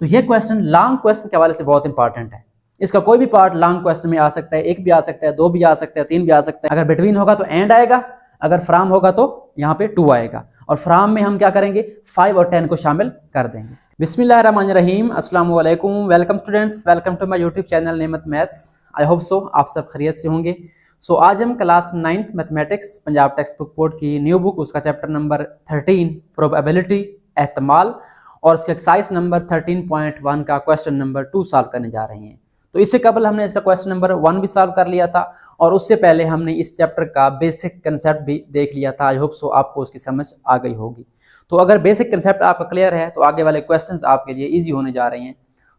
तो ये question long question के हवाले से बहुत इंपॉर्टेंट है। इसका कोई भी पार्ट लॉन्ग क्वेश्चन में आ सकता है, एक भी आ सकता है, दो भी आ सकता है, तीन भी आ सकता है। अगर बिटवीन होगा तो एंड आएगा, अगर फ्रॉम होगा तो यहाँ पे टू आएगा, और फ्रॉम में हम क्या करेंगे 5 और 10 को शामिल कर देंगे। बिस्मिल्लाहिर्रहमानिर्रहीम, अस्सलाम वालेकुम, welcome students, welcome to my YouTube channel Nemat maths. I hope so आप सब खैरियत से होंगे। आज हम class 9th mathematics Punjab text book board की न्यू बुक, उसका चैप्टर नंबर 13 प्रोबेबिलिटी एहतमाल, और उसके एक्सरसाइज नंबर 13.1 का क्वेश्चन नंबर 2 सॉल्व करने जा रहे हैं। तो इससे कबल हमने इसका क्वेश्चन नंबर 1 भी सॉल्व कर लिया था, और उससे पहले हमने इस चैप्टर का बेसिक कंसेप्ट भी देख लिया था। आई होप सो आपको उसकी समझ आ गई होगी। तो अगर बेसिक कंसेप्ट आपका क्लियर है तो आगे वाले क्वेश्चंस आपके लिए इजी होने जा रहे हैं।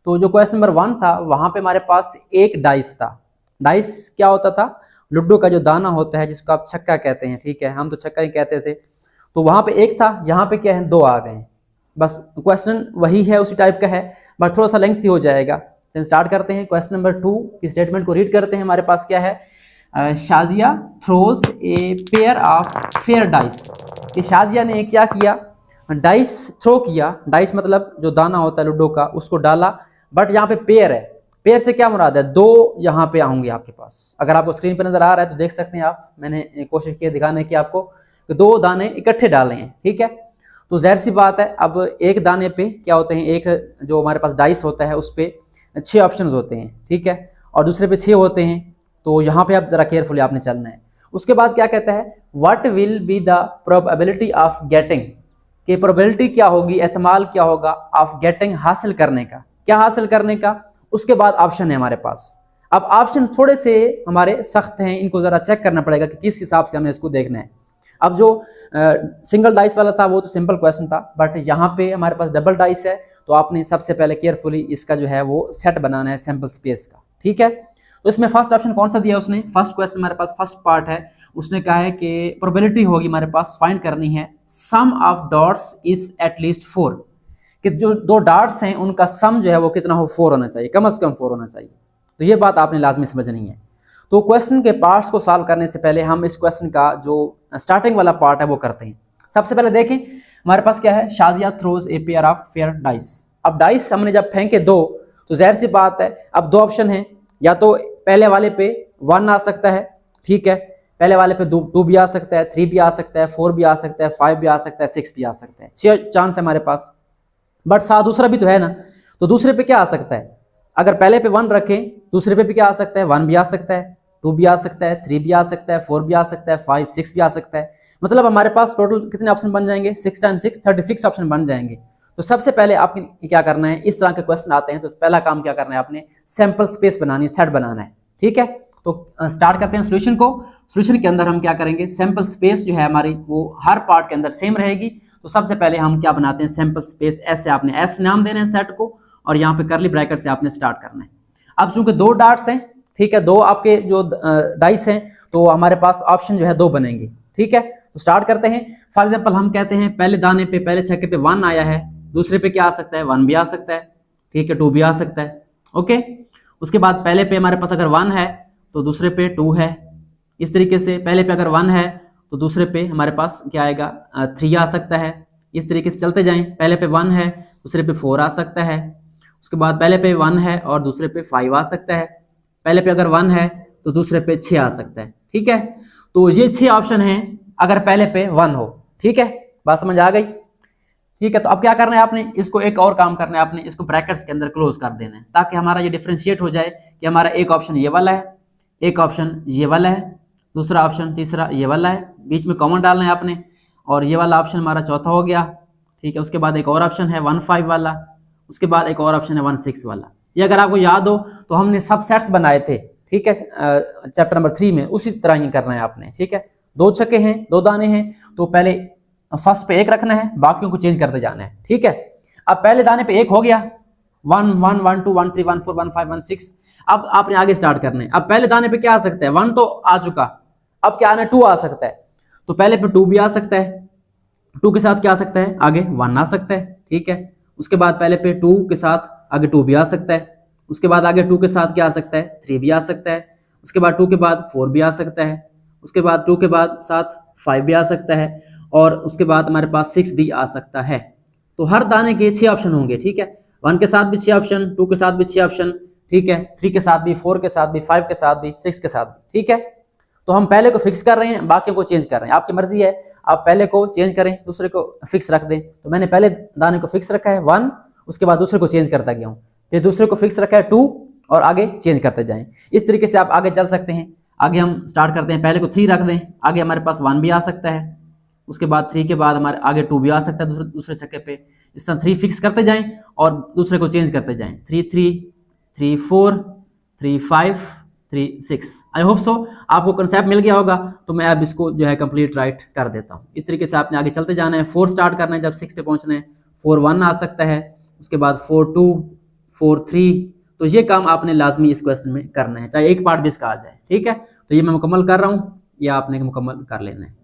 तो जो क्वेश्चन नंबर 1 था, वहां पे हमारे पास एक डाइस था। डाइस क्या होता था? लुड्डो का जो दाना होता है, जिसको आप छक्का कहते हैं, ठीक है, हम तो छक्का ही कहते थे। तो वहां पे एक था, यहाँ पे क्या है, दो आ गए। बस क्वेश्चन वही है, उसी टाइप का है, बट थोड़ा सा लेंथी हो जाएगा। तो स्टार्ट करते हैं। क्वेश्चन नंबर 2 की स्टेटमेंट को रीड करते हैं। हमारे पास क्या है, Shazia throws a pair of fair dice. कि शाजिया ने क्या किया, डाइस थ्रो किया। डाइस मतलब जो दाना होता है लुड्डो का, उसको डाला, बट यहाँ पे पेयर है। पेयर से क्या मुराद है? दो यहाँ पे आएंगे आपके पास। अगर आपको स्क्रीन पर नजर आ रहा है तो देख सकते हैं आप, मैंने कोशिश की दिखाने की आपको कि दो दाने इकट्ठे डाले हैं, ठीक है। तो जाहिर सी बात है, अब एक दाने पे क्या होते हैं, एक जो हमारे पास डाइस होता है उस पर 6 ऑप्शन होते हैं, ठीक है, और दूसरे पे 6 होते हैं। तो यहाँ पे आप जरा केयरफुली आपने चलना है। उसके बाद क्या कहता है, what will be the probability of getting, कि प्रोबेबिलिटी क्या होगी, एहतमाल क्या होगा ऑफ गेटिंग, हासिल करने का। क्या हासिल करने का? उसके बाद ऑप्शन है हमारे पास। अब ऑप्शन थोड़े से हमारे सख्त हैं, इनको जरा चेक करना पड़ेगा कि किस हिसाब से हमें इसको देखना है। अब जो सिंगल डाइस वाला था वो तो सिंपल क्वेश्चन था, बट यहाँ पे हमारे पास डबल डाइस है, तो आपने सबसे पहले केयरफुली इसका जो है वो सेट बनाना है सैंपल स्पेस का, ठीक है। तो इसमें फर्स्ट ऑप्शन कौन सा दिया उसने? फर्स्ट क्वेश्चन हमारे पास फर्स्ट पार्ट है, उसने कहा है कि प्रोबेबिलिटी होगी हमारे पास, फाइंड करनी है sum of dots is at least 4, कि जो दो डॉट्स हैं उनका सम जो है वो कितना हो, 4 होना चाहिए, कम से कम 4 होना चाहिए। तो ये बात आपने लाजमी समझनी है। तो क्वेश्चन के पार्ट्स को सॉल्व करने से पहले हम इस क्वेश्चन का जो स्टार्टिंग वाला पार्ट है वो करते हैं। सबसे पहले देखें हमारे पास क्या है, Shazia throws a pair of fair dice. अब डाइस हमने जब फेंके दो, तो जाहिर सी बात है अब दो ऑप्शन है, या तो पहले वाले पे 1 आ सकता है, ठीक है, पहले वाले पे 2 भी आ सकता है, 3 भी आ सकता है, 4 भी आ सकता है, 5 भी आ सकता है, 6 भी आ सकता है। 6 चांस है हमारे पास, बट साथ दूसरा भी तो है ना। तो दूसरे पे क्या आ सकता है? अगर पहले पे 1 रखें, दूसरे पे भी क्या आ सकता है? 1 भी आ सकता है, 2 भी आ सकता है, 3 भी आ सकता है, 4 भी आ सकता है, 5 6 भी आ सकता है। मतलब हमारे पास टोटल कितने ऑप्शन बन जाएंगे? 6 टाइम 6 36 ऑप्शन बन जाएंगे। तो सबसे पहले आपने क्या करना है, इस तरह के क्वेश्चन आते हैं तो पहला काम क्या करना है, आपने सैंपल स्पेस बनानी है, सेट बनाना है, ठीक है। तो स्टार्ट करते हैं सोल्यूशन को। सोल्यूशन के अंदर हम क्या करेंगे, सैंपल स्पेस जो है हमारी वो हर पार्ट के अंदर सेम रहेगी। तो सबसे पहले हम क्या बनाते हैं, सैंपल स्पेस ऐसे आपने एस नाम देना है सेट को, और यहाँ पे करली ब्रैकेट से आपने स्टार्ट करना है। अब चूंकि 2 डॉट्स हैं, ठीक है, 2 आपके जो डाइस हैं, तो हमारे पास ऑप्शन जो है 2 बनेंगे, ठीक है। तो स्टार्ट करते हैं। फॉर एग्जाम्पल हम कहते हैं पहले दाने पे, पहले छक्के पे 1 आया है, दूसरे पे क्या आ सकता है? 1 भी आ सकता है, ठीक है, 2 भी आ सकता है, ओके। उसके बाद पहले पे हमारे पास अगर 1 है तो दूसरे पे 2 है। इस तरीके से पहले पे अगर 1 है तो दूसरे पे हमारे पास क्या आएगा, 3 आ सकता है। इस तरीके से चलते जाएं, पहले पे 1 है, दूसरे पे 4 आ सकता है। उसके बाद पहले पे 1 है और दूसरे पे 5 आ सकता है। पहले पे अगर 1 है तो दूसरे पे 6 आ सकता है, ठीक है। तो ये 6 ऑप्शन हैं अगर पहले पे 1 हो, ठीक है। बात समझ आ गई? ठीक है। तो अब क्या करना है आपने, इसको एक और काम करना है, आपने इसको ब्रैकेट्स के अंदर क्लोज कर देना है, ताकि हमारा ये डिफ्रेंशिएट हो जाए कि हमारा एक ऑप्शन ये वाला है, एक ऑप्शन ये वाला है, दूसरा ऑप्शन तीसरा ये वाला है, बीच में कॉमन डालना है आपने, और ये वाला ऑप्शन हमारा चौथा हो गया, ठीक है। उसके बाद एक और ऑप्शन है 1 5 वाला, उसके बाद एक और ऑप्शन है 1 6 वाला। ये अगर आपको याद हो तो हमने सब सेट्स बनाए थे, ठीक है, चैप्टर नंबर 3 में, उसी तरह ही करना है आपने, ठीक है। 2 छक्के हैं, 2 दाने हैं, तो पहले फर्स्ट पे 1 रखना है, बाकियों को चेंज करते जाना है, ठीक है। अब पहले दाने पे 1 हो गया, 1 1 1 2 1 3 1 4 1 5 1 6। अब आपने आगे स्टार्ट करना है। अब पहले दाने पे क्या आ सकता है? 1 तो आ चुका, अब क्या आना है? 2 आ सकता है। तो पहले पे 2 भी आ सकता है, 2 के साथ क्या आ सकता है? आगे 1 आ सकता है, ठीक है। उसके बाद पहले पे 2 के साथ आगे 2 भी आ सकता है। उसके बाद आगे 2 के साथ क्या आ सकता है? 3 भी आ सकता है। उसके बाद 2 के बाद 4 भी आ सकता है। उसके बाद 2 के बाद साथ 5 भी आ सकता है, और उसके बाद हमारे पास 6 भी आ सकता है। तो हर दाने के 6 ऑप्शन होंगे, ठीक है। 1 के साथ भी 6 ऑप्शन, 2 के साथ भी 6 ऑप्शन, ठीक है, 3 के साथ भी, 4 के साथ भी, 5 के साथ भी, 6 के साथ भी, ठीक है। तो हम पहले को फिक्स कर रहे हैं, बाकियों को चेंज कर रहे हैं, आपकी मर्जी है, आप पहले को चेंज करें, दूसरे को फिक्स रख दें। तो मैंने पहले दाने को फिक्स रखा है 1, उसके बाद दूसरे को चेंज करता गया हूँ, फिर दूसरे को फिक्स रखा है 2 और आगे चेंज करते जाएं। इस तरीके से आप आगे चल सकते हैं। आगे हम स्टार्ट करते हैं, पहले को 3 रख दें, आगे हमारे पास 1 भी आ सकता है, उसके बाद 3 के बाद हमारे आगे 2 भी आ सकता है दूसरे छक्के पे। इस तरह 3 फिक्स करते जाएं और दूसरे को चेंज करते जाएं। 3 3 3 4 3 5 3 6। आई होप सो आपको कंसेप्ट मिल गया होगा। तो मैं अब इसको जो है कंप्लीट राइट कर देता हूँ। इस तरीके से आपने आगे चलते जाना है। 4 स्टार्ट करना है, जब 6 पे पहुंचना है। 4 1 आ सकता है, उसके बाद 4 2 4 3। तो ये काम आपने लाजमी इस क्वेश्चन में करना है, चाहे एक पार्ट भी इसका आ जाए, ठीक है। तो ये मैं मुकम्मल कर रहा हूँ, या आपने मुकम्मल कर लेना है।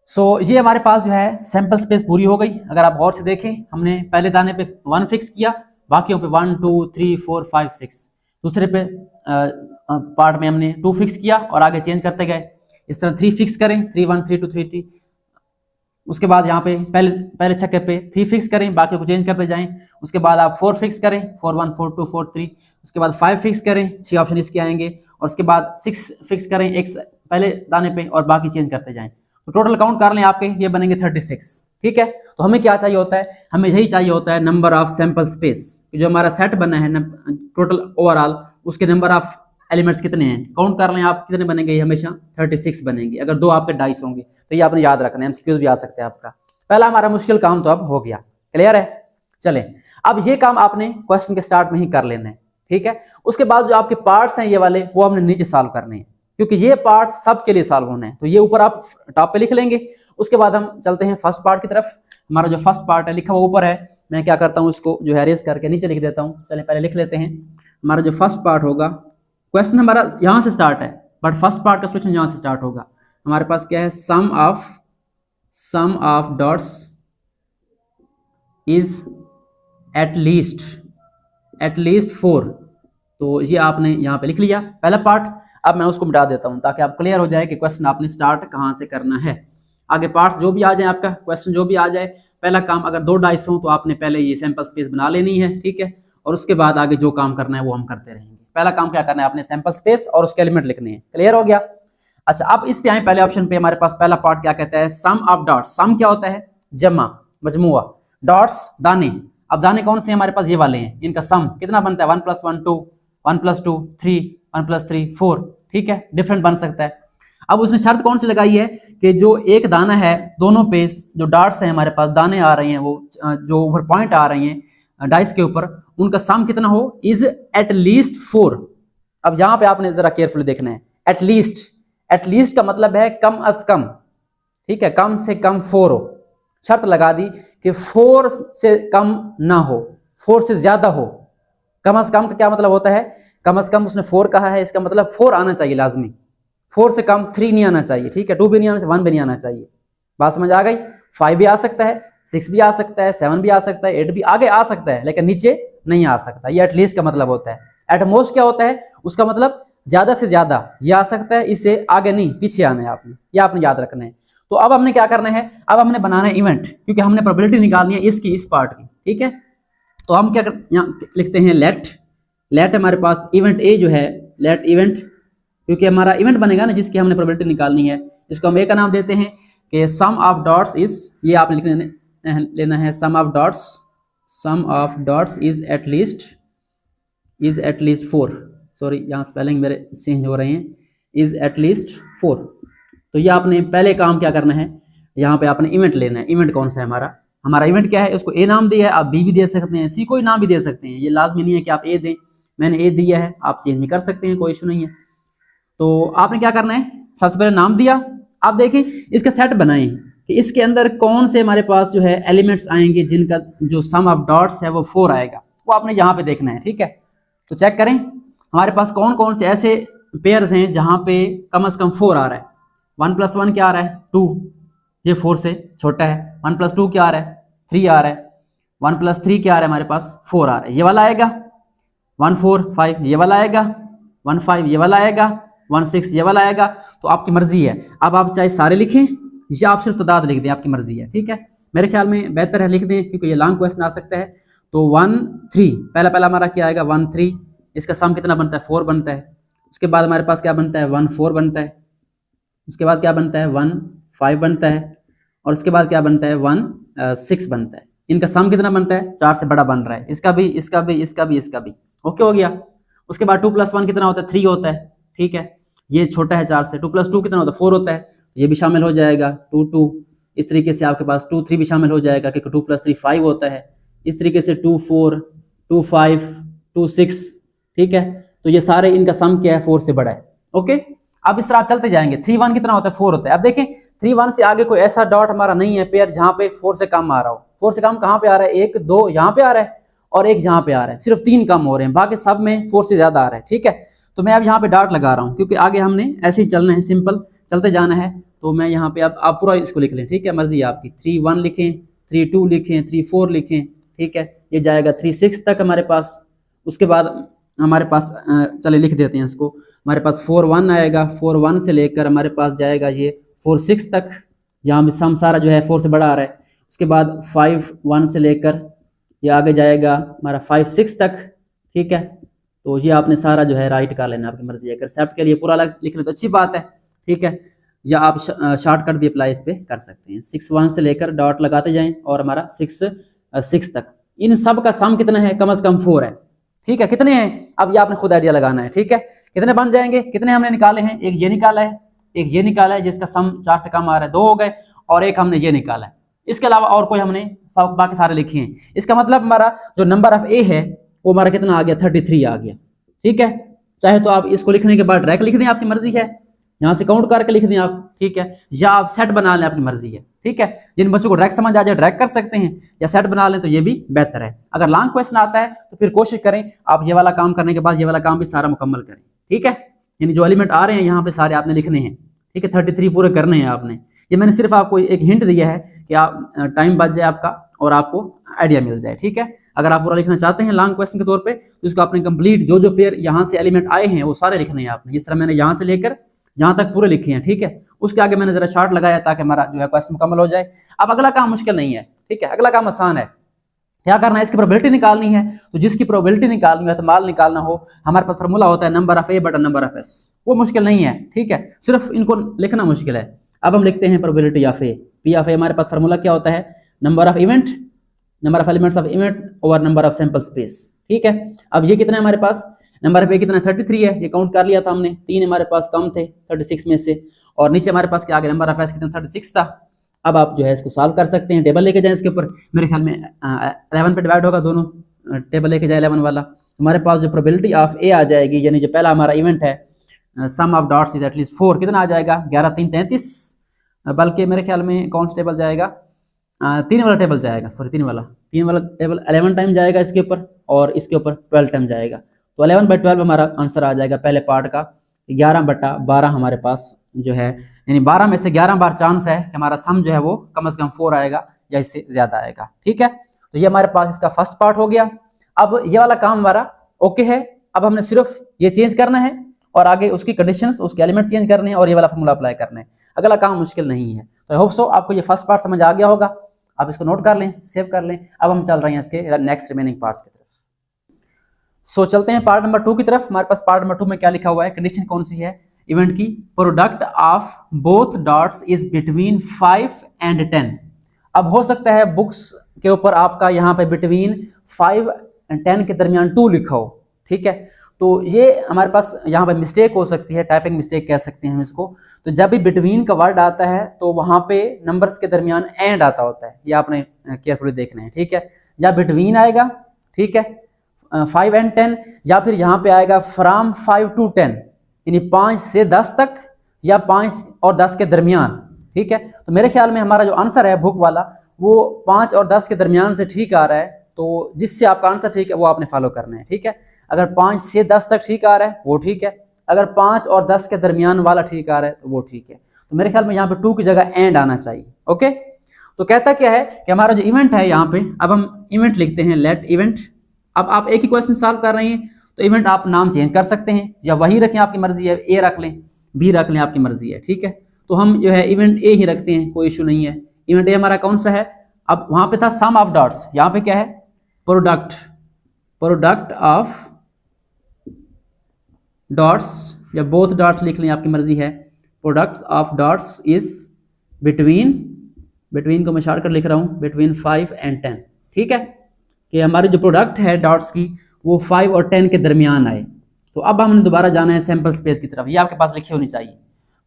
सो ये हमारे पास जो है सैंपल स्पेस पूरी हो गई। अगर आप गौर से देखें, हमने पहले दाने पे 1 फिक्स किया, बाकियों पे 1 2 3 4 5 6। दूसरे पे पार्ट में हमने 2 फिक्स किया और आगे चेंज करते गए। इस तरह 3 फिक्स करें, 3 1 3 2 3 3। उसके बाद यहाँ पे पहले छक्के पे 3 फिक्स करें, बाकी को चेंज करते जाएं। उसके बाद आप 4 फिक्स करें, 4 1 4 2 4 3। उसके बाद 5 फिक्स करें, 6 ऑप्शन इसके आएंगे। और उसके बाद 6 फिक्स करें एक पहले दाने पे और बाकी चेंज करते जाएं। तो टोटल काउंट कर लें, आपके ये बनेंगे 36, ठीक है। तो हमें क्या चाहिए होता है, हमें यही चाहिए होता है नंबर ऑफ सैंपल स्पेस। जो हमारा सेट बना है टोटल ओवरऑल, उसके नंबर ऑफ एलिमेंट्स कितने हैं, काउंट कर लें आप, कितने बनेंगे। ये हमेशा 36 बनेंगे अगर 2 आपके डाइस होंगे। तो ये आपने याद रखना है, एमसीक्यूज भी आ सकते हैं आपका। पहला हमारा मुश्किल काम तो अब हो गया, क्लियर है। चलें, अब ये काम आपने क्वेश्चन के स्टार्ट में ही कर लेना है, ठीक है। उसके बाद जो आपके पार्ट्स हैं ये वाले, वो हमने नीचे सॉल्व करने हैं, क्योंकि ये पार्ट सबके लिए सॉल्व होना है। तो ये ऊपर आप टॉप पे लिख लेंगे। उसके बाद हम चलते हैं फर्स्ट पार्ट की तरफ। हमारा जो फर्स्ट पार्ट है लिखा हुआ ऊपर है, मैं क्या करता हूँ इसको जो है अरेज करके नीचे लिख देता हूँ। चलें पहले लिख लेते हैं। हमारा जो फर्स्ट पार्ट होगा, क्वेश्चन हमारा यहाँ से स्टार्ट है, बट फर्स्ट पार्ट का सोल्यूशन यहाँ से स्टार्ट होगा। हमारे पास क्या है, sum of dots is at least 4। तो ये आपने यहाँ पे लिख लिया पहला पार्ट। अब मैं उसको मिटा देता हूँ ताकि आप क्लियर हो जाए कि क्वेश्चन आपने स्टार्ट कहाँ से करना है। आगे पार्ट्स जो भी आ जाए, आपका क्वेश्चन जो भी आ जाए, पहला काम अगर 2 डाइस हो तो आपने पहले ये सैंपल स्पेस बना लेनी है, ठीक है। और उसके बाद आगे जो काम करना है वो हम करते रहेंगे। पहला काम क्या करना है, आपने सैंपल स्पेस और उसके एलिमेंट लिखने हैं। क्लियर हो गया। अच्छा, अब इस पे आए पहले ऑप्शन पे। हमारे पास पहला पार्ट क्या कहता है, सम ऑफ डॉट्स। सम क्या होता है, जमा, मजमुआ। डॉट्स दाने। अब दाने कौन से हैं हमारे पास, ये वाले हैं। इनका सम कितना बनता है, 1 + 1 2, 1 + 2 3, 1 + 3 4, ठीक है। डिफरेंट बन सकता है। अब उसने शर्त कौन सी लगाई है कि जो एक दाना है, दोनों पे जो डॉट्स हैं हमारे पास, दाने आ रहे हैं, वो जो ऊपर पॉइंट आ रही हैं डाइस के ऊपर, उनका सम कितना हो, इज एट लीस्ट 4। अब यहाँ पे आपने जरा केयरफुली देखना है। एट लीस्ट का मतलब है कम अज कम, ठीक है, कम से कम 4 हो। शर्त लगा दी कि 4 से कम ना हो, 4 से ज्यादा हो। कम अज कम का क्या मतलब होता है, कम अज कम उसने 4 कहा है, इसका मतलब 4 आना चाहिए लाजमी। 4 से कम 3 नहीं आना चाहिए, ठीक है। 2 भी नहीं आना चाहिए, 1 भी नहीं आना चाहिए। बात समझ आ गई। 5 भी आ सकता है, 6 भी आ सकता है, 7 भी आ सकता है, 8 भी आगे आ सकता है, लेकिन नीचे नहीं आ सकता। ये एटलीस्ट का मतलब होता है। एट मोस्ट क्या होता है, उसका मतलब ज्यादा से ज्यादा ये आ सकता है, इससे आगे नहीं, पीछे आना है आपने, ये आपने याद रखना है। तो अब हमने क्या करना है, अब हमने बनाना है इवेंट, क्योंकि हमने प्रोबेबिलिटी निकालनी है इसकी, इस पार्ट की, ठीक है। तो हम क्या यहाँ लिखते हैं, लेट हमारे पास इवेंट ए जो है, लेट इवेंट, क्योंकि हमारा इवेंट बनेगा ना जिसकी हमने प्रोबेबिलिटी निकालनी है, इसको हम ए का नाम देते हैं कि सम ऑफ डॉट्स इज, ये आपने लिखने लेना है, sum of dots is at least 4। Sorry, यहाँ स्पेलिंग मेरे चेंज हो रहे हैं, इज एट लीस्ट 4। तो ये आपने पहले काम क्या करना है, यहाँ पे आपने इवेंट लेना है। इवेंट कौन सा है हमारा इवेंट क्या है, उसको ए नाम दिया है, आप बी भी दे सकते हैं, सी कोई नाम भी दे सकते हैं, ये लाजमी नहीं है कि आप ए दें। मैंने ए दिया है, आप चेंज भी कर सकते हैं, कोई इशू नहीं है। तो आपने क्या करना है, सबसे पहले नाम दिया। आप देखें इसका सेट बनाएं कि इसके अंदर कौन से हमारे पास जो है एलिमेंट्स आएंगे जिनका जो सम ऑफ डॉट्स है वो 4 आएगा, वो आपने यहाँ पे देखना है, ठीक है। तो चेक करें हमारे पास कौन कौन से ऐसे पेयर्स हैं जहाँ पे कम से कम 4 आ रहा है। 1 + 1 क्या आ रहा है, 2, ये 4 से छोटा है। 1 + 2 क्या आ रहा है, 3 आ रहा है। 1 + 3 क्या आ रहा है हमारे पास, 4 आ रहा है, ये वाला आएगा। 1 4 5 ये वाला आएगा, 1 5 ये वाला आएगा, 1 6 ये वाला आएगा। तो आपकी मर्जी है, अब आप चाहे सारे लिखें या आप सिर्फ तादाद लिख दें, आपकी मर्जी है, ठीक है। मेरे ख्याल में बेहतर है लिख दें, क्योंकि ये लॉन्ग क्वेश्चन आ सकता है। तो 1 3 पहला पहला हमारा क्या आएगा 1 3, इसका सम कितना बनता है 4 बनता है। उसके बाद हमारे पास क्या बनता है 1 4 बनता है। उसके बाद क्या बनता है 1 5 बनता है। और उसके बाद क्या बनता है 1 6 बनता है। इनका सम कितना बनता है 4 से बड़ा बन रहा है, इसका भी इसका भी इसका भी इसका भी। ओके हो गया। उसके बाद 2 + 1 कितना होता है 3 होता है। ठीक है, ये छोटा है 4 से। 2 + 2 कितना होता है 4 होता है, ये भी शामिल हो जाएगा 2 2। इस तरीके से आपके पास 2 3 भी शामिल हो जाएगा क्योंकि 2 + 3 5 होता है। इस तरीके से 2 4 2 5 2 6। ठीक है, तो ये सारे इनका सम क्या है 4 से बड़ा है। ओके, अब इस तरह आप चलते जाएंगे। 3 1 कितना होता है 4 होता है। अब देखें 3 1 से आगे कोई ऐसा डॉट हमारा नहीं है पेयर जहां पे 4 से कम आ रहा हो। 4 से कम कहां पे आ रहा है 1 2 यहाँ पे आ रहा है और 1 यहाँ पे आ रहा है, सिर्फ 3 कम हो रहे हैं, बाकी सब में 4 से ज्यादा आ रहा है। ठीक है, तो मैं अब यहाँ पे डॉट लगा रहा हूँ क्योंकि आगे हमने ऐसे ही चलना है, सिंपल चलते जाना है। तो मैं यहाँ पे अब आप पूरा इसको लिख लें। ठीक है, मर्जी आपकी। 3 1 लिखें, 3 2 लिखें, 3 4 लिखें। ठीक है, ये जाएगा 3 6 तक हमारे पास। उसके बाद हमारे पास चले लिख देते हैं इसको। हमारे पास 4 1 आएगा, 4 1 से लेकर हमारे पास जाएगा ये 4 6 तक। यहाँ भी सम सारा जो है 4 से बड़ा आ रहा है। उसके बाद 5 1 से लेकर ये आगे जाएगा हमारा 5 6 तक। ठीक है, तो ये आपने सारा जो है राइट कर लेना, आपकी मर्जी है। अगर सेट के लिए पूरा लिख ले तो अच्छी बात है। ठीक है, या आप शॉर्टकट भी अप्लाई इस पर कर सकते हैं। 6 1 से लेकर डॉट लगाते जाएं और हमारा 6 6 तक। इन सब का सम कितना है कम से कम 4 है। ठीक है, कितने हैं अब ये आपने खुद आइडिया लगाना है। ठीक है, कितने बन जाएंगे, कितने हमने निकाले हैं, एक ये निकाला है, एक ये निकाला है जिसका सम 4 से कम आ रहा है, 2 हो गए, और एक हमने ये निकाला है। इसके अलावा और कोई हमने बाकी सारे लिखे हैं। इसका मतलब हमारा जो नंबर ऑफ ए है वो हमारा कितना आ गया 33 आ गया। ठीक है, चाहे तो आप इसको लिखने के बाद डायरेक्ट लिख दें, आपकी मर्जी है, यहाँ से काउंट करके लिख दें आप। ठीक है, या आप सेट बना लें, आपकी मर्जी है। ठीक है, जिन बच्चों को डायरेक्ट समझ आ जाए डायरेक्ट कर सकते हैं, या सेट बना लें तो ये भी बेहतर है। अगर लॉन्ग क्वेश्चन आता है तो फिर कोशिश करें आप ये वाला काम करने के बाद ये वाला काम भी सारा मुकम्मल करें। ठीक है, यानी जो एलिमेंट आ रहे हैं यहाँ पे सारे आपने लिखने हैं। ठीक है, 33 पूरे करने हैं आपने। ये मैंने सिर्फ आपको एक हिंट दिया है कि आप टाइम बच जाए आपका और आपको आइडिया मिल जाए। ठीक है, अगर आप पूरा लिखना चाहते हैं लॉन्ग क्वेश्चन के तौर पे तो इसको आपने कंप्लीट जो जो पेयर यहाँ से एलिमेंट आए हैं वो सारे लिखने हैं आपने। इस तरह मैंने यहाँ से लेकर यहाँ तक पूरे लिखे हैं। ठीक है, उसके आगे मैंने जरा शॉर्ट लगाया ताकि हमारा जो है क्वेश्चन मुकम्मल हो जाए। अब अगला काम मुश्किल नहीं है। ठीक है, अगला काम आसान है। क्या करना है, इसकी प्रोबेबिलिटी निकालनी है। तो जिसकी प्रोबेबिलिटी निकालनी है, एहतमाल निकालना हो, हमारे पास फार्मूला होता है नंबर ऑफ ए बटा नंबर ऑफ एस। वो मुश्किल नहीं है। ठीक है, सिर्फ इनको लिखना मुश्किल है। अब हम लिखते हैं probability of A. P of A हमारे पास फार्मूला क्या होता है, number of event, number of elements of event over number of sample space. ठीक है, अब ये कितना है हमारे पास, नंबर ऑफ ए कितना 33 है, ये काउंट कर लिया था हमने। 3 हमारे पास कम थे 36 में से, और नीचे हमारे पास क्या आ गया नंबर ऑफ एस कितना 36 था। अब आप जो है इसको सॉल्व कर सकते हैं, टेबल लेके जाएं इसके ऊपर। मेरे ख्याल में 11 पे डिवाइड होगा दोनों, टेबल लेके जाए 11 वाला। हमारे पास जो प्रोबेबिलिटी ऑफ ए आ जाएगी, यानी जो पहला हमारा इवेंट है sum of dots is at least 4, कितना आ जाएगा 11 3 33, बल्कि मेरे ख्याल में कौन सा टेबल जाएगा 3 वाला टेबल जाएगा, सॉरी 3 वाला टेबल 11 टाइम जाएगा इसके ऊपर, और इसके ऊपर 12 टाइम जाएगा। तो 11/12 हमारा आंसर आ जाएगा पहले पार्ट का। 11/12 हमारे पास जो है, यानी 12 में से 11 बार चांस है कि हमारा सम जो है वो कम से कम 4 आएगा या इससे ज्यादा आएगा। ठीक है, तो ये हमारे पास इसका फर्स्ट पार्ट हो गया। अब ये वाला काम हमारा ओके है। अब हमने सिर्फ ये चेंज करना है और आगे उसकी कंडीशंस, उसके एलिमेंट्स चेंज करने हैं और ये वाला फॉर्मूला अप्लाई करना है। अगला काम मुश्किल नहीं है। तो आई होप सो आपको ये फर्स्ट पार्ट समझ आ गया होगा। आप इसको नोट कर लें, सेव कर लें। अब हम चल रहे हैं इसके नेक्स्ट रिमेनिंग पार्ट्स की तरफ। सो चलते हैं पार्ट नंबर 2 की तरफ। हमारे पास पार्ट नंबर 2 में क्या लिखा हुआ है, कंडीशन कौन सी है इवेंट की, product of both dots is between 5 and 10। अब हो सकता है बुक्स के ऊपर आपका यहाँ पे बिटवीन 5 and 10 के दरमियान 2 लिखा हो। ठीक है, तो ये हमारे पास यहाँ पे मिस्टेक हो सकती है, टाइपिंग मिस्टेक कह सकते हैं हम इसको। तो जब भी बिटवीन का वर्ड आता है तो वहाँ पे नंबर्स के दरमियान एंड आता होता है, ये आपने केयरफुली देखना है। ठीक है, या बिटवीन आएगा, ठीक है 5 and 10, या फिर यहाँ पे आएगा फ्रॉम 5 to 10, यानी 5 से 10 तक या 5 और 10 के दरमियान। ठीक है, तो मेरे ख्याल में हमारा जो आंसर है बुक वाला वो 5 और 10 के दरमियान से ठीक आ रहा है। तो जिससे आपका आंसर ठीक है वो आपने फॉलो करना है। ठीक है, अगर 5 से 10 तक ठीक आ रहा है वो ठीक है, अगर 5 और 10 के दरमियान वाला ठीक आ रहा है तो वो ठीक है। तो मेरे ख्याल में यहाँ पे 2 की जगह एंड आना चाहिए। ओके, तो कहता क्या है कि हमारा जो इवेंट है यहाँ पे, अब हम इवेंट लिखते हैं, लेट इवेंट। अब आप एक ही क्वेश्चन सॉल्व कर रहे हैं तो इवेंट आप नाम चेंज कर सकते हैं या वही रखें, आपकी मर्जी है, ए रख लें, बी रख लें, आपकी मर्जी है। ठीक है, तो हम जो है इवेंट ए ही रखते हैं, कोई इशू नहीं है। इवेंट ए हमारा कौन सा है, अब वहां पे था सम ऑफ डॉट्स, यहाँ पे क्या है प्रोडक्ट ऑफ डॉट्स या बोथ डॉट्स लिख लें, आपकी मर्जी है। Product of dots is between को मैं शॉर्टकट लिख रहा हूँ, बिटवीन 5 एंड 10। ठीक है, कि हमारी जो प्रोडक्ट है डॉट्स की वो 5 और 10 के दरमियान आए। तो अब हमने दोबारा जाना है सैंपल स्पेस की तरफ, ये आपके पास लिखी होनी चाहिए।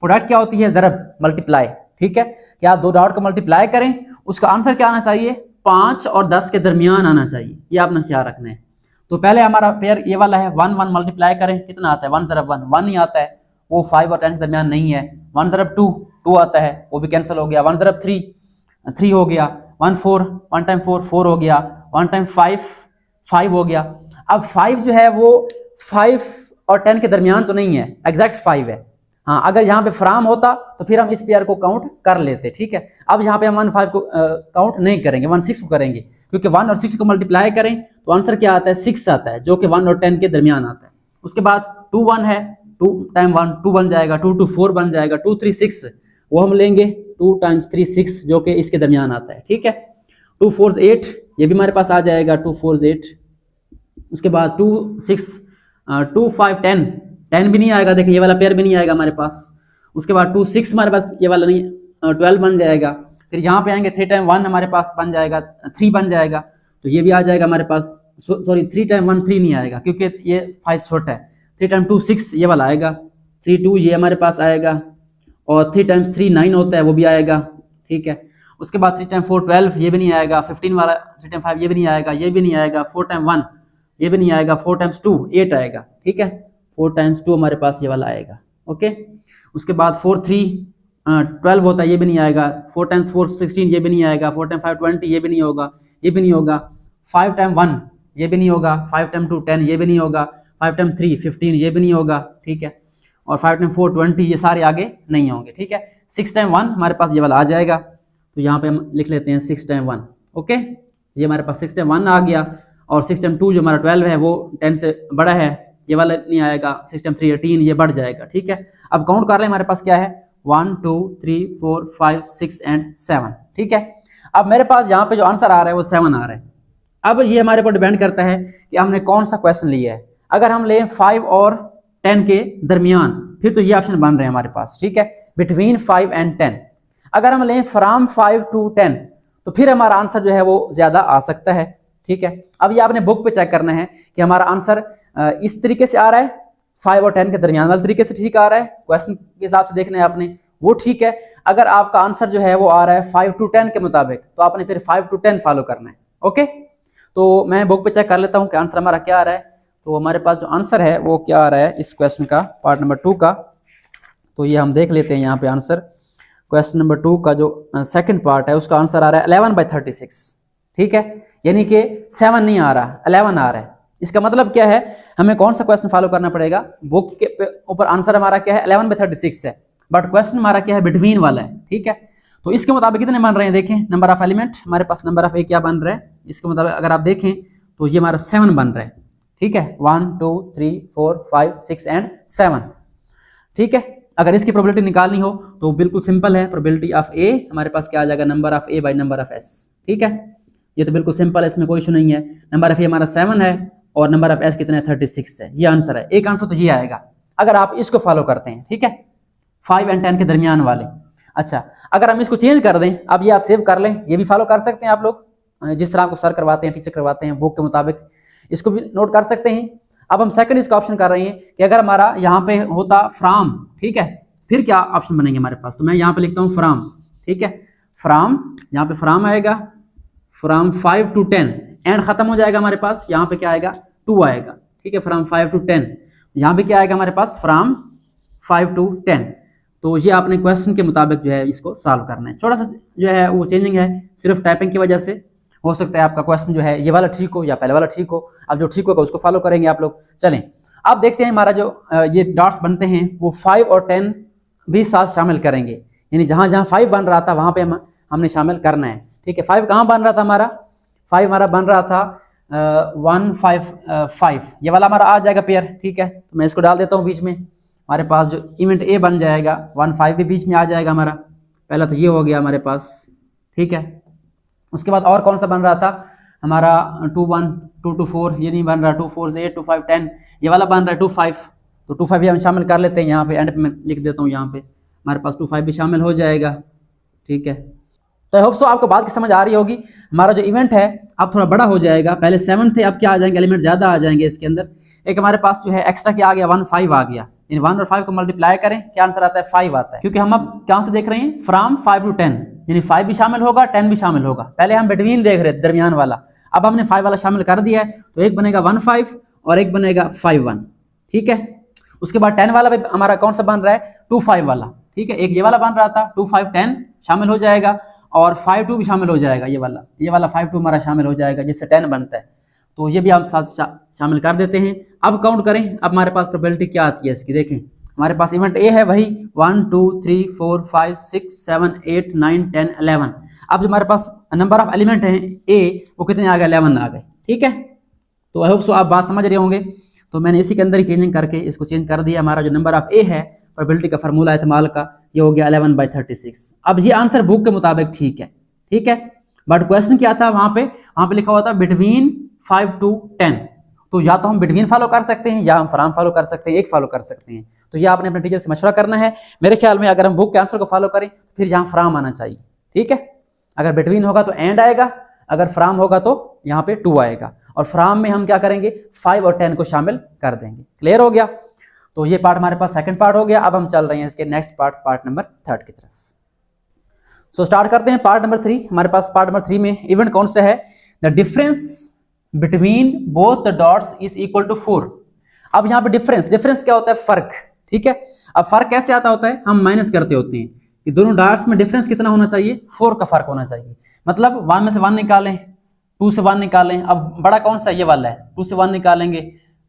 प्रोडक्ट क्या होती है? ज़रब, मल्टीप्लाई। ठीक है, कि आप दो डॉट को मल्टीप्लाई करें, उसका आंसर क्या आना चाहिए? 5 और 10 के दरमियान आना चाहिए, ये आपने ख्याल रखना है। तो पहले हमारा पेयर ये वाला है, 1 1 मल्टीप्लाई करें, कितना आता है? 1 ज़रब 1 1 ही आता है, वो 5 और 10 के दरमियान नहीं है। 1 ज़रब 2 2 आता है, वो भी कैंसिल हो गया। 1 ज़रब 3 3 हो गया। 1 4 1 टाइम 4 4 हो गया। 1 टाइम 5 5 हो गया। अब 5 जो है वो 5 और 10 के दरमियान तो नहीं है, एग्जैक्ट 5 है। हाँ, अगर यहाँ पे फ्राम होता तो फिर हम इस पेयर को काउंट कर लेते। ठीक है, अब यहाँ पे हम 1 5 को काउंट नहीं करेंगे, 1 6 को करेंगे, क्योंकि 1 और 6 को मल्टीप्लाई करें तो आंसर क्या आता है? 6 आता है, जो कि 1 और 10 के दरमियान आता है। उसके बाद 2 1 है, 2 टाइम 1 2 बन जाएगा, 2 2 4 बन जाएगा, 2 3 6 वो हम लेंगे, 2 टाइम्स 3 6, जो कि इसके दरमियान आता है। ठीक है, 2 4 8 ये भी हमारे पास आ जाएगा, 2 4 8। उसके बाद 2 6 2 5 10 10 भी नहीं आएगा, देखिए ये वाला पेयर भी नहीं आएगा हमारे पास। उसके बाद 2 6 हमारे पास ये वाला नहीं, 12 बन जाएगा। फिर यहाँ पे आएंगे 3 टाइम 1 हमारे पास बन जाएगा, 3 बन जाएगा, तो ये भी आ जाएगा हमारे पास। सॉरी 3 टाइम 1 3 नहीं आएगा, क्योंकि ये 5 छोटा है। 3 टाइम 2 6 ये वाला आएगा, 3 2 ये हमारे पास आएगा, और 3 टाइम्स 3 9 होता है, वो भी आएगा। ठीक है, उसके बाद 3 टाइम 4 12 ये भी नहीं आएगा। 15 वाला 3 टाइम 5 ये भी नहीं आएगा, ये भी नहीं आएगा। 4 टाइम 1 ये भी नहीं आएगा। 4 टाइम्स 2 8 आएगा। ठीक है, 4 टाइम्स 2 हमारे पास ये वाला आएगा। ओके, उसके बाद 4 3 12 होता है, ये भी नहीं आएगा। 4 टाइम्स 4 16 ये भी नहीं आएगा। 4 टाइम 5 20 ये भी नहीं होगा, ये भी नहीं होगा। 5 टाइम 1 ये भी नहीं होगा। 5 टाइम 2 10 ये भी नहीं होगा। 5 टाइम 3 15 ये भी नहीं होगा। ठीक है, और 5 टाइम 4 20 ये सारे आगे नहीं होंगे। ठीक है, 6 टाइम 1 हमारे पास ये वाला आ जाएगा, तो यहाँ पे हम लिख लेते हैं 6 टाइम 1। ओके, ये हमारे पास 6 टाइम 1 आ गया। और 6 टाइम 2 जो हमारा 12 है वो 10 से बड़ा है, ये वाला नहीं आएगा। 6 टाइम 3 18 ये बढ़ जाएगा। ठीक है, अब काउंट कर लें, हमारे पास क्या है? 1 2 3 4 5 6 एंड 7। ठीक है, अब मेरे पास यहाँ पे जो आंसर आ रहा है वो 7 आ रहा है। अब ये हमारे ऊपर डिपेंड करता है कि हमने कौन सा क्वेश्चन लिया है। अगर हम लें 5 और 10 के दरमियान, फिर तो ये ऑप्शन बन रहे हैं हमारे पास। ठीक है, बिटवीन 5 एंड 10। अगर हम लें फ्रॉम 5 टू 10, तो फिर हमारा आंसर जो है वो ज्यादा आ सकता है। ठीक है, अब ये आपने बुक पे चेक करना है कि हमारा आंसर इस तरीके से आ रहा है, 5 और 10 के दरमियान वाले तरीके से ठीक आ रहा है, क्वेश्चन के हिसाब से देखना है आपने, वो ठीक है। अगर आपका आंसर जो है वो आ रहा है 5 टू 10 के मुताबिक, तो आपने फिर 5 टू 10 फॉलो करना है। ओके, तो मैं बुक पे चेक कर लेता हूँ कि आंसर हमारा क्या आ रहा है। तो हमारे पास जो आंसर है वो क्या आ रहा है इस क्वेश्चन का, पार्ट नंबर 2 का। तो ये हम देख लेते हैं यहाँ पे आंसर। क्वेश्चन नंबर 2 का जो सेकंड पार्ट है उसका आंसर आ रहा है 11/36। ठीक है, यानी कि 7 नहीं आ रहा, 11 आ रहा है। इसका मतलब क्या है, हमें कौन सा क्वेश्चन फॉलो करना पड़ेगा? बुक के ऊपर आंसर हमारा क्या है? 11/36 है, बट क्वेश्चन हमारा क्या है? बिटवीन वाला है। ठीक है, तो इसके मुताबिक कितने बन रहे हैं देखें, नंबर ऑफ एलिमेंट हमारे पास, नंबर ऑफ ए क्या बन रहा है इसके मुताबिक अगर आप देखें तो ये हमारा 7 बन रहा है। ठीक है, 1 2 3 4 5 6 एंड 7। ठीक है, अगर इसकी प्रोबेबिलिटी निकालनी हो तो बिल्कुल सिंपल है, प्रोबेबिलिटी ऑफ ए हमारे पास क्या आ जाएगा? Number of A by number of S. ठीक है, ये तो बिल्कुल सिंपल है, इसमें कोई इशू नहीं है। नंबर ऑफ ए हमारा 7 है और नंबर ऑफ एस कितना है? 36 है। ये आंसर है, एक आंसर तो ये आएगा अगर आप इसको फॉलो करते हैं। ठीक है, 5 एंड 10 के दरमियान वाले। अच्छा, अगर हम इसको चेंज कर दें, अब ये आप सेव कर लें, ये भी फॉलो कर सकते हैं आप लोग, जिस तरह आपको सर करवाते हैं, टीचर करवाते हैं बुक के मुताबिक, इसको भी नोट कर सकते हैं। अब हम सेकंड इसका ऑप्शन कर रहे हैं कि अगर हमारा यहाँ पे होता फ्रॉम, ठीक है, फिर क्या ऑप्शन बनेंगे हमारे पास? तो मैं यहाँ पे लिखता हूँ फ्रॉम। ठीक है, फ्रॉम, यहाँ पे फ्रॉम आएगा, फ्रॉम 5 टू 10 एंड खत्म हो जाएगा हमारे पास, यहाँ पे क्या आएगा? 2 आएगा। ठीक है, फ्रॉम 5 टू 10, यहाँ पे क्या आएगा हमारे पास? From 5 to 10। तो ये आपने क्वेश्चन के मुताबिक जो है इसको सॉल्व करना है। थोड़ा सा जो है वो चेंजिंग है सिर्फ टाइपिंग की वजह से, हो सकता है आपका क्वेश्चन जो है ये वाला ठीक हो या पहले वाला ठीक हो। अब जो ठीक होगा उसको फॉलो करेंगे आप लोग। चलें, अब देखते हैं हमारा जो ये डॉट्स बनते हैं वो 5 और 10 भी साथ शामिल करेंगे, यानी जहाँ जहाँ 5 बन रहा था वहाँ पे हमने शामिल करना है। ठीक है, 5 कहाँ बन रहा था हमारा? 5 हमारा बन रहा था 1 5 5, ये वाला हमारा आ जाएगा पेयर। ठीक है, तो मैं इसको डाल देता हूँ बीच में, हमारे पास जो इवेंट ए बन जाएगा 1 5 भी बीच में आ जाएगा हमारा। पहला तो ये हो गया हमारे पास। ठीक है, उसके बाद और कौन सा बन रहा था? हमारा 2 1 2 2 4 ये नहीं बन रहा, 2 4 8 2 5 10, ये वाला बन रहा है 2 5, तो 2 5 भी हम शामिल कर लेते हैं यहाँ पे, एंड पे मैं लिख देता हूँ यहाँ पे हमारे पास 2 5 भी शामिल हो जाएगा। ठीक है, तो आई होप सो आपको बात की समझ आ रही होगी। हमारा जो इवेंट है अब थोड़ा बड़ा हो जाएगा, पहले 7 थे, अब क्या आ जाएंगे, एलिमेंट ज़्यादा आ जाएंगे इसके अंदर। एक हमारे पास जो है एक्स्ट्रा क्या आ गया, 1 5 आ गया। इन 1 और 5 को मल्टीप्लाई करें, क्या आंसर आता है, 5 आता है, क्योंकि हम अब कहाँ से देख रहे हैं, फ्रॉम 5 to 10, यानी 5 भी शामिल होगा 10 भी शामिल होगा। पहले हम बिटवीन देख रहे थे, दरमियान वाला, अब हमने 5 वाला शामिल कर दिया है, तो एक बनेगा 1 5 और एक बनेगा 5 1। ठीक है, उसके बाद 10 वाला भी हमारा कौन सा बन रहा है, 2 5 वाला। ठीक है, एक ये वाला बन रहा था 2 5 10 शामिल हो जाएगा, और 5 2 भी शामिल हो जाएगा, ये वाला 5 2 हमारा शामिल हो जाएगा, जिससे 10 बनता है, तो ये भी हम साथ शामिल कर देते हैं। अब काउंट करें, अब हमारे पास प्रोबेबिलिटी क्या आती है इसकी, देखें हमारे पास इवेंट ए है वही 1 2 3 4 5 6 7 8 9 10 11। अब जो हमारे पास नंबर ऑफ एलिमेंट हैं ए, वो कितने आ गए, 11 आ गए। ठीक है, तो आई होप सो आप बात समझ रहे होंगे। तो मैंने इसी के अंदर ही चेंजिंग करके इसको चेंज कर दिया। हमारा जो नंबर ऑफ ए है प्रोबेबिलिटी का फार्मूला इस्तेमाल का, ये हो गया 11/36। अब ये आंसर बुक के मुताबिक ठीक है। ठीक है, बट क्वेश्चन क्या था वहां पे लिखा हुआ था बिटवीन 5 to 10, तो या तो हम बिटवीन फॉलो कर सकते हैं या हम फ्रॉम फॉलो कर सकते हैं, एक फॉलो कर सकते हैं। तो ये आपने अपने टीचर से मशवरा करना है। मेरे ख्याल में अगर हम बुक के आंसर को फॉलो करें फिर यहाँ फ्रॉम आना चाहिए। ठीक है, अगर बिटवीन होगा तो एंड आएगा, अगर फ्रॉम होगा तो यहाँ पे 2 आएगा, और फ्रॉम में हम क्या करेंगे, 5 और 10 को शामिल कर देंगे। क्लियर हो गया, तो ये पार्ट हमारे पास सेकंड पार्ट हो गया। अब हम चल रहे हैं इसके नेक्स्ट पार्ट नंबर 3 की तरफ। सो स्टार्ट करते हैं पार्ट नंबर 3। हमारे पास पार्ट नंबर 3 में इवेंट कौन सा है, the difference between both the dots is equal to 4। अब यहाँ पे डिफरेंस क्या होता है, फर्क। ठीक है, अब फर्क कैसे आता होता है, हम माइनस करते होते हैं कि दोनों डॉट्स में डिफरेंस कितना होना चाहिए, 4 का फर्क होना चाहिए। मतलब 1 में से 1 निकालें, 2 से 1 निकालें, अब बड़ा कौन सा ये वाला है, 2 से 1 निकालेंगे,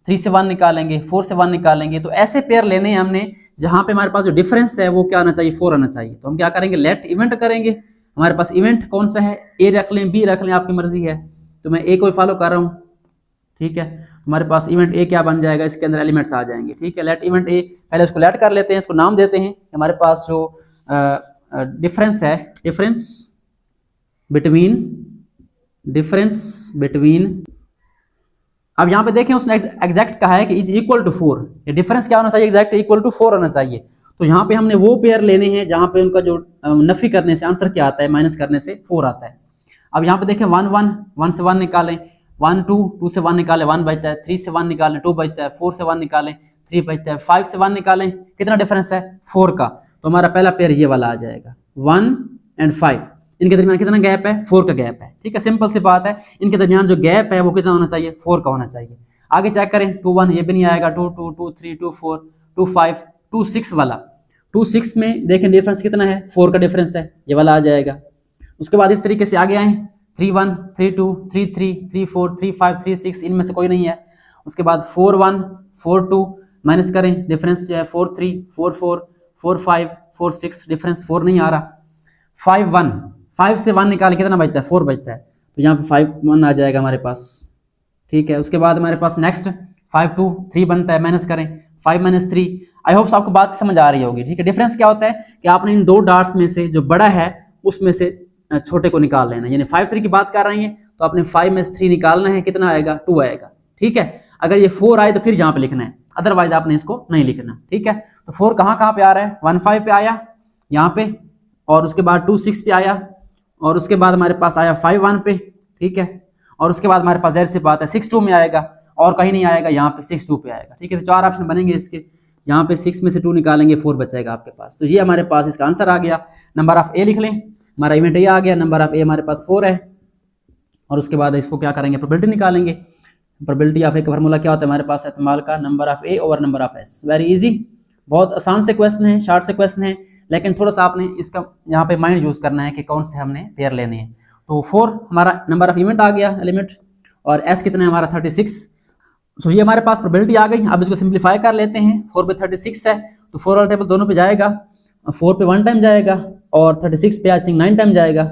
3 से 1 निकालेंगे, 4 से 1 निकालेंगे। तो ऐसे पेयर लेने हैं हमने जहां पे हमारे पास जो डिफरेंस है वो क्या आना चाहिए, 4 आना चाहिए। तो हम क्या करेंगे, लेट इवेंट करेंगे। हमारे पास इवेंट कौन सा है, ए रख लें, बी रख लें, आपकी मर्जी है, तो मैं ए को फॉलो कर रहा हूँ। ठीक है, हमारे पास इवेंट ए क्या बन जाएगा, इसके अंदर एलिमेंट्स आ जाएंगे। ठीक है, लेट इवेंट ए, पहले उसको लेट कर लेते हैं, इसको नाम देते हैं। हमारे पास जो डिफरेंस है, डिफरेंस बिटवीन, अब यहाँ पे देखें उसने एग्जैक्ट कहा है कि इज इक्वल टू 4। ये डिफरेंस क्या होना चाहिए, एग्जैक्ट इक्वल टू 4 होना चाहिए। तो यहाँ पे हमने वो पेयर लेने हैं जहाँ पे उनका जो नफी करने से आंसर क्या आता है, माइनस करने से 4 आता है। अब यहाँ पे देखें 1 1, 1 से 1 निकालें, 1 2, 2 से 1 निकालें 1 बचता है, 3 से 1 निकालें 2 बचता है, 4 से 1 निकालें 3 बचता है, 5 से 1 निकालें, कितना डिफरेंस है, 4 का। तो हमारा पहला पेयर ये वाला आ जाएगा, 1 and 5। इनके दरमियान कितना गैप है, 4 का गैप है। ठीक है, सिंपल सी बात है, इनके दरमियान जो गैप है वो कितना होना चाहिए, 4 का होना चाहिए। आगे चेक करें, 2 1 ये भी नहीं आएगा, 2 2 2 3 2 4 2 5 2 6 वाला, 2 6 में देखें डिफरेंस कितना है, 4 का डिफरेंस है, ये वाला आ जाएगा। उसके बाद इस तरीके से आगे आए, 3 1 3 2 3 3 3 4 3 5 3 6, इनमें से कोई नहीं है। उसके बाद 4 1 4 2, माइनस करें, डिफरेंस जो है 4 3 4 4 4 5 4 6, डिफरेंस 4 नहीं आ रहा। 5 1, 5 से 1 निकाले कितना बचता है, 4 बचता है, तो यहाँ पे 5 1 आ जाएगा हमारे पास। ठीक है, उसके बाद हमारे पास नेक्स्ट 5 2 3 बनता है, माइनस करें 5 3। आई होप आपको बात समझ आ रही होगी। ठीक है, डिफरेंस क्या होता है कि आपने इन दो डॉट्स में से जो बड़ा है उसमें से छोटे को निकाल लेना है। यानी 5 3 की बात कर रहे हैं तो आपने 5 में से 3 निकालना है, कितना आएगा, 2 आएगा। ठीक है, अगर ये 4 आए तो फिर यहाँ पे लिखना है, अदरवाइज आपने इसको नहीं लिखना। ठीक है, तो 4 कहाँ पे आ रहा है, 1 5 पे आया यहाँ पे, और उसके बाद 2 6 पे आया, और उसके बाद हमारे पास आया 5 1 पे। ठीक है, और उसके बाद हमारे पास ज़ाहिर सी बात है 6 2 में आएगा, और कहीं नहीं आएगा, यहाँ पे 6 2 पे आएगा। ठीक है, तो 4 ऑप्शन बनेंगे इसके, यहाँ पे 6 में से 2 निकालेंगे, 4 बचेगा आपके पास। तो ये हमारे पास इसका आंसर आ गया। नंबर ऑफ ए लिख लें, हमारा इवेंट ये आ गया, नंबर ऑफ ए हमारे पास 4 है, और उसके बाद इसको क्या करेंगे, प्रोबेबिलिटी निकालेंगे। प्रोबेबिलिटी ऑफ ए का फार्मूला क्या होता है हमारे पास, इस्तेमाल का number of A over number of S. Very easy, बहुत आसान से क्वेश्चन है, शार्ट से क्वेश्चन है, लेकिन थोड़ा सा आपने इसका यहाँ पे माइंड यूज करना है कि कौन से हमने पेयर लेने हैं। तो 4 हमारा नंबर ऑफ इवेंट आ गया, एलिमेंट, और एस कितना है हमारा 36। सो ये हमारे पास प्रोबेबिलिटी आ गई। अब इसको सिंप्लीफाई कर लेते हैं, 4 पे 36 है तो 4 वाला टेबल दोनों पे जाएगा, 4 पे 1 टाइम जाएगा, और 36 पे आई थिंक 9 टाइम जाएगा।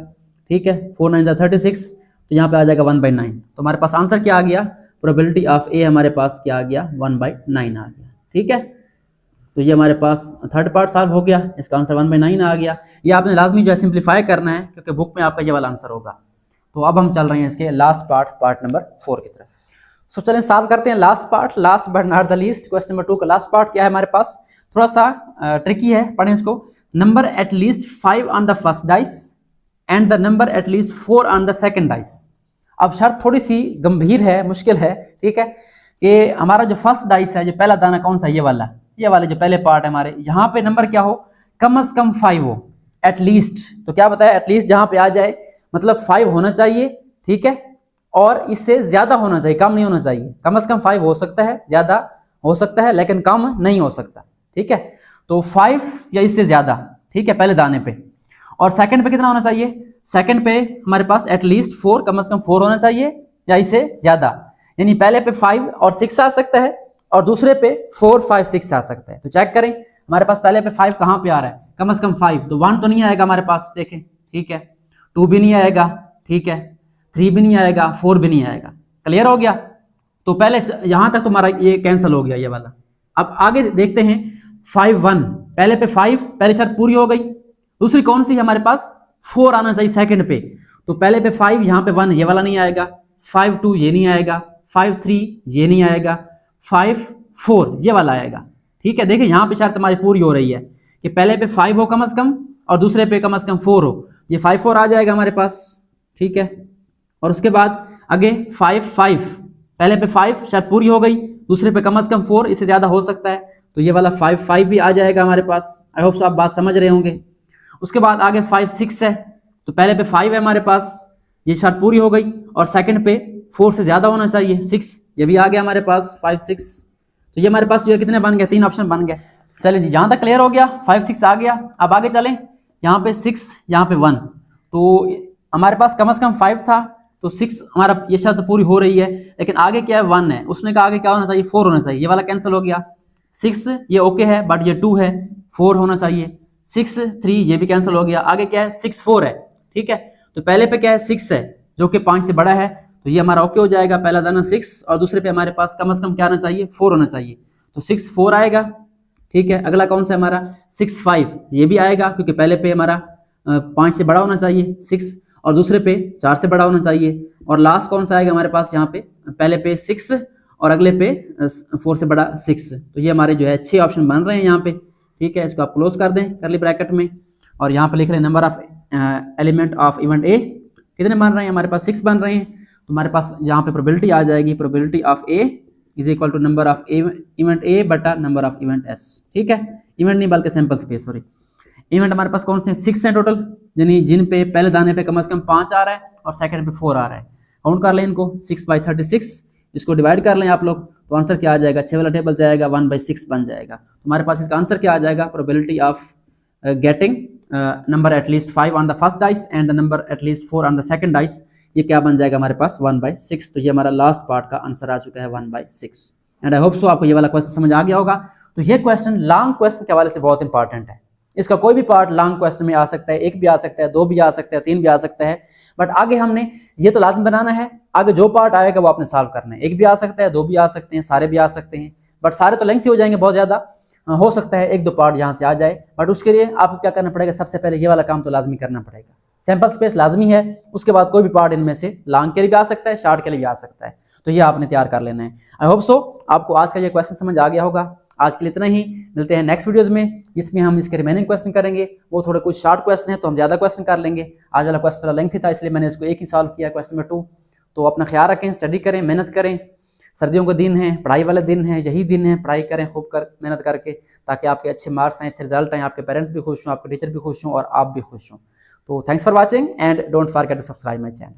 ठीक है, 4 9 36, तो यहाँ पे आ जाएगा 1/9। तो हमारे पास आंसर क्या आ गया, प्रोबेबिलिटी ऑफ ए हमारे पास क्या आ गया, 1/9 आ गया। ठीक है, तो ये हमारे पास थर्ड पार्ट सॉल्व हो गया, इसका आंसर 1/9 आ गया। ये आपने लाजमी जो है सिंप्लीफाई करना है, क्योंकि बुक में आपका ये वाला आंसर होगा। तो अब हम चल रहे हैं इसके लास्ट पार्ट नंबर 4 की तरफ। सो चलें सॉल्व करते हैं last part, last but not the least. Question number 2 का लास्ट पार्ट क्या है हमारे पास, थोड़ा सा ट्रिकी है, पढ़ें इसको। Number at least 5 on the first dice and the number eight least 4 on the second dice. अब शर्त थोड़ी सी गंभीर है, मुश्किल है, ठीक है, कि हमारा जो फर्स्ट डाइस है, जो पहला दाना कौन सा, ये वाला जो पहले पार्ट है हमारे, यहाँ पे नंबर क्या हो, कम से कम 5 हो, एटलीस्ट। तो क्या बताया, एटलीस्ट जहां पे आ जाए मतलब 5 होना चाहिए, ठीक है, और इससे ज्यादा होना चाहिए, कम नहीं होना चाहिए। कम से कम 5 हो सकता है, ज्यादा हो सकता है, लेकिन कम नहीं हो सकता, ठीक है। तो 5 या इससे ज्यादा, ठीक है, पहले दाने पे। और सेकंड पे कितना होना चाहिए, सेकंड पे हमारे पास एटलीस्ट 4, कम से कम 4 होना चाहिए या इससे ज्यादा। यानी पहले पे 5 और 6 आ सकता है और दूसरे पे 4, 5, 6 आ सकता है। तो चेक करें हमारे पास पहले पे 5 कहां पे आ रहा है, कम से कम 5, तो 1 तो नहीं आएगा हमारे पास, देखें, ठीक है, 2 भी नहीं आएगा, ठीक है, 3 भी नहीं आएगा, 4 भी नहीं आएगा। क्लियर हो गया। तो पहले यहां तक तुम्हारा ये कैंसिल हो गया, ये वाला। अब आगे देखते हैं 5, 1, पहले पे 5, पहली शर्त पूरी हो गई। दूसरी कौन सी है हमारे पास, 4 आना चाहिए सेकंड पे। तो पहले पे 5, यहाँ पे 1, ये वाला नहीं आएगा, 5, 2 ये नहीं आएगा, 5, 3 ये नहीं आएगा, 5, 4 ये वाला आएगा, ठीक है। देखिए यहाँ पे शर्त हमारी पूरी हो रही है कि पहले पे 5 हो कम से कम और दूसरे पे कम से कम 4 हो। ये 5, 4 आ जाएगा हमारे पास, ठीक है। और उसके बाद आगे 5, 5, पहले पे 5 शर्त पूरी हो गई, दूसरे पे कम से कम 4, इससे ज्यादा हो सकता है, तो ये वाला 5, 5 भी आ जाएगा हमारे पास। आई होप सो आप बात समझ रहे होंगे। उसके बाद आगे 5, 6 है, तो पहले पे 5 है हमारे पास, ये शर्त पूरी हो गई, और सेकंड पे 4 से ज्यादा होना चाहिए, 6, ये भी आ गया हमारे पास, 5, 6। तो ये हमारे पास जो है कितने बन गए, 3 ऑप्शन बन गए। चलिए जी, यहाँ तक क्लियर हो गया, 5, 6 आ गया। अब आगे चलें, यहाँ पे 6, यहाँ पे 1, तो हमारे पास कम से कम 5 था, तो 6 हमारा ये शर्त पूरी हो रही है, लेकिन आगे क्या है, 1 है, उसने कहा आगे क्या होना चाहिए, 4 होना चाहिए, ये वाला कैंसिल हो गया। 6 ये ओके है, बट ये 2 है, 4 होना चाहिए। 6, 3 ये भी कैंसिल हो गया। आगे क्या है, 6, 4 है, ठीक है। तो पहले पे क्या है, 6 है, जो कि 5 से बड़ा है, तो ये हमारा ओके हो जाएगा, पहला दाना 6, और दूसरे पे हमारे पास कम से कम क्या आना चाहिए, 4 होना चाहिए, तो 6, 4 आएगा, ठीक है। अगला कौन सा है हमारा, 6, 5 ये भी आएगा, क्योंकि पहले पे हमारा 5 से बड़ा होना चाहिए 6, और दूसरे पे 4 से बड़ा होना चाहिए। और लास्ट कौन सा आएगा हमारे पास, यहाँ पे पहले पे 6 और अगले पे 4 से बड़ा 6। तो ये हमारे जो है 6 ऑप्शन बन रहे हैं यहाँ पे, ठीक है। इसको आप क्लोज कर दें करली ब्रैकेट में, और यहाँ पे लिख रहे हैं number of element of event ए कितने बन रहे हैं, हमारे पास 6 बन रहे हैं। तो हमारे पास यहाँ पे प्रोबेबिलिटी आ जाएगी, probability of A is equal to number of event A बटा नंबर ऑफ इवेंट एस, ठीक है। इवेंट नहीं बल्कि सैंपल स्पेस, सॉरी। इवेंट हमारे पास कौन से 6 हैं टोटल, यानी जिन पे पहले दाने पे कम से कम 5 आ रहा है और सेकंड पे 4 आ रहा है। काउंट कर लें इनको, 6/36, इसको डिवाइड कर लें आप लोग, तो आंसर क्या आ जाएगा, 6 वाला टेबल जाएगा, 1/6 बन जाएगा। तो हमारे पास इसका आंसर क्या आ जाएगा, probability of getting number at least 5 on the first dice and the number at least 4 on the second dice, ये क्या बन जाएगा हमारे पास, 1/6। तो ये हमारा लास्ट पार्ट का आंसर आ चुका है, 1/6। एंड आई होप सो आपको ये वाला क्वेश्चन समझ आ गया होगा। तो ये क्वेश्चन लॉन्ग क्वेश्चन के हवाले से बहुत इंपॉर्टेंट है। इसका कोई भी पार्ट लॉन्ग क्वेश्चन में आ सकता है, 1 भी आ सकता है, 2 भी आ सकता है, 3 भी आ सकता है, बट आगे हमने ये तो लाजम बनाना है, आगे जो पार्ट आएगा वो आपने सॉल्व करना है। 1 भी आ सकता है, 2 भी आ सकते हैं, सारे भी आ सकते हैं, बट सारे तो लेंथी हो जाएंगे बहुत ज्यादा। हो सकता है 1-2 पार्ट यहाँ से आ जाए, बट उसके लिए आपको क्या करना पड़ेगा, सबसे पहले ये वाला काम तो लाजमी करना पड़ेगा। सैंपल स्पेस लाजमी है, उसके बाद कोई भी पार्ट इनमें से लॉन्ग के लिए भी आ सकता है, शॉर्ट के लिए भी आ सकता है, तो ये आपने तैयार कर लेना है। आई होप सो आपको आज का ये क्वेश्चन समझ आ गया होगा। आज के लिए इतना ही, मिलते हैं नेक्स्ट वीडियोस में, जिसमें हम इसके रिमेनिंग क्वेश्चन करेंगे। वो थोड़े कुछ शॉर्ट क्वेश्चन है तो हम ज्यादा क्वेश्चन कर लेंगे। आज वाला क्वेश्चन थोड़ा लेंथी था, इसलिए मैंने इसको एक ही सॉल्व किया, क्वेश्चन नंबर 2। तो अपना ख्याल रखें, स्टडी करें, मेहनत करें। सर्दियों का दिन है, पढ़ाई वाले दिन है, यही दिन है, पढ़ाई करें खूब कर मेहनत करके, ताकि आपके अच्छे मार्क्स आएँ, अच्छे रिजल्ट आएँ, आपके पेरेंट्स भी खुश हों, आपके टीचर भी खुश हों और आप भी खुश हों। तो thanks for watching and don't forget to subscribe my channel.